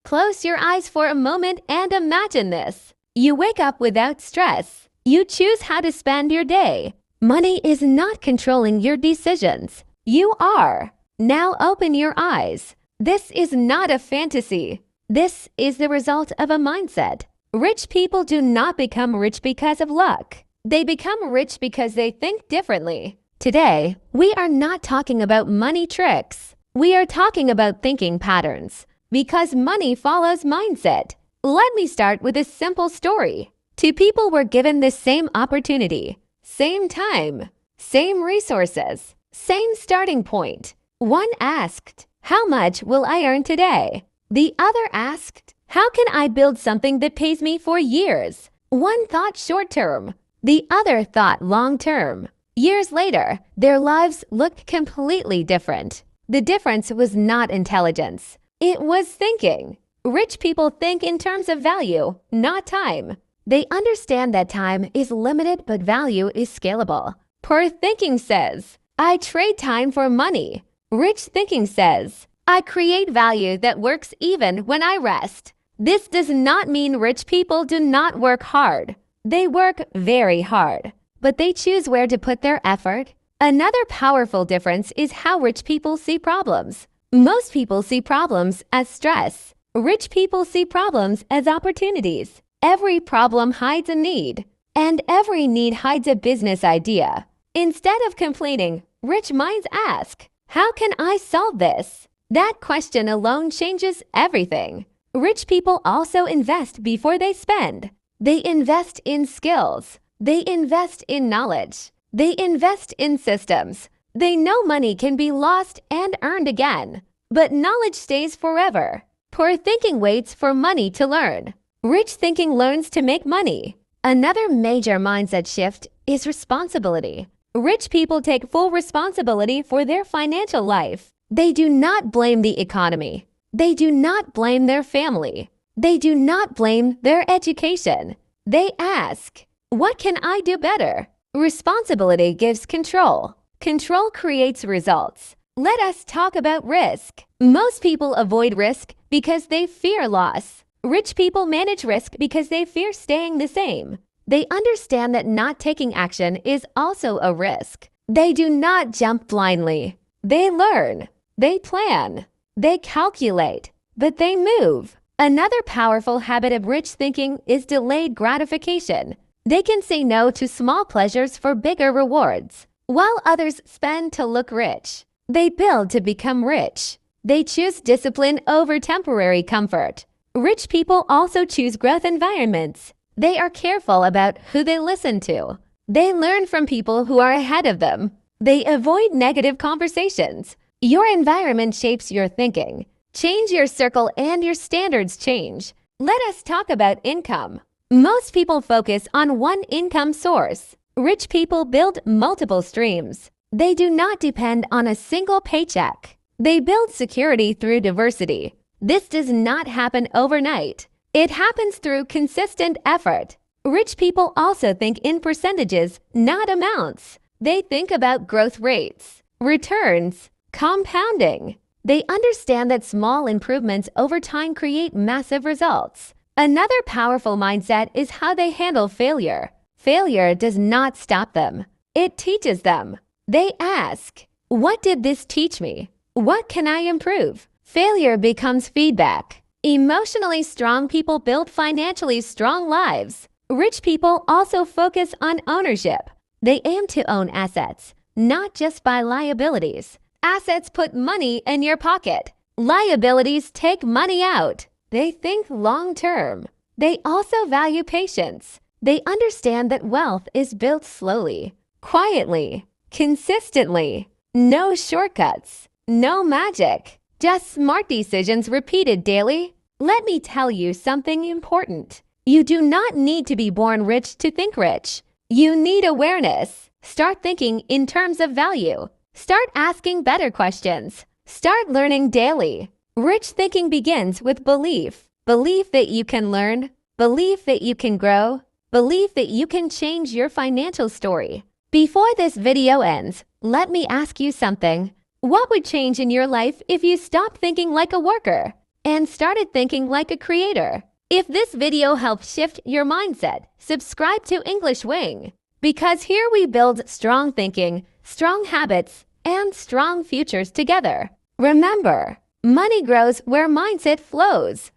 Close your eyes for a moment and imagine this. You wake up without stress. You choose how to spend your day. Money is not controlling your decisions. You are. Now open your eyes. This is not a fantasy. This is the result of a mindset. Rich people do not become rich because of luck. They become rich because they think differently. Today, we are not talking about money tricks. We are talking about thinking patterns. Because money follows mindset. Let me start with a simple story. Two people were given the same opportunity, same time, same resources, same starting point. One asked, "How much will I earn today?" The other asked, "How can I build something that pays me for years?" One thought short term. The other thought long term. Years later, their lives looked completely different. The difference was not intelligence. It was thinking. Rich people think in terms of value, not time. They understand that time is limited but value is scalable. Poor thinking says, "I trade time for money." Rich thinking says, "I create value that works even when I rest." This does not mean rich people do not work hard. They work very hard, but they choose where to put their effort. Another powerful difference is how rich people see problems. Most people see problems as stress. Rich people see problems as opportunities. Every problem hides a need, and every need hides a business idea. Instead of complaining, rich minds ask, "How can I solve this?" That question alone changes everything. Rich people also invest before they spend. They invest in skills. They invest in knowledge. They invest in systems. They know money can be lost and earned again, but knowledge stays forever. Poor thinking waits for money to learn. Rich thinking learns to make money. Another major mindset shift is responsibility. Rich people take full responsibility for their financial life. They do not blame the economy. They do not blame their family. They do not blame their education. They ask, "What can I do better?" Responsibility gives control. Control creates results. Let us talk about risk. Most people avoid risk because they fear loss. Rich people manage risk because they fear staying the same. They understand that not taking action is also a risk. They do not jump blindly. They learn. They plan. They calculate. But they move. Another powerful habit of rich thinking is delayed gratification. They can say no to small pleasures for bigger rewards. While others spend to look rich, they build to become rich. They choose discipline over temporary comfort. Rich people also choose growth environments. They are careful about who they listen to. They learn from people who are ahead of them. They avoid negative conversations. Your environment shapes your thinking. Change your circle and your standards change. Let us talk about income. Most people focus on one income source. Rich people build multiple streams. They do not depend on a single paycheck. They build security through diversity. This does not happen overnight. It happens through consistent effort. Rich people also think in percentages, not amounts. They think about growth rates, returns, compounding. They understand that small improvements over time create massive results. Another powerful mindset is how they handle failure. Failure does not stop them. It teaches them. They ask, "What did this teach me? What can I improve?" Failure becomes feedback. Emotionally strong people build financially strong lives. Rich people also focus on ownership. They aim to own assets, not just buy liabilities. Assets put money in your pocket. Liabilities take money out. They think long-term. They also value patience. They understand that wealth is built slowly, quietly, consistently. No shortcuts, no magic, just smart decisions repeated daily. Let me tell you something important. You do not need to be born rich to think rich. You need awareness. Start thinking in terms of value. Start asking better questions. Start learning daily. Rich thinking begins with belief. Belief that you can learn. Belief that you can grow. Belief that you can change your financial story. Before this video ends, let me ask you something. What would change in your life if you stopped thinking like a worker? and started thinking like a creator. If this video helped shift your mindset, subscribe to English Wing, because here we build strong thinking, strong habits, and strong futures together. Remember, money grows where mindset flows.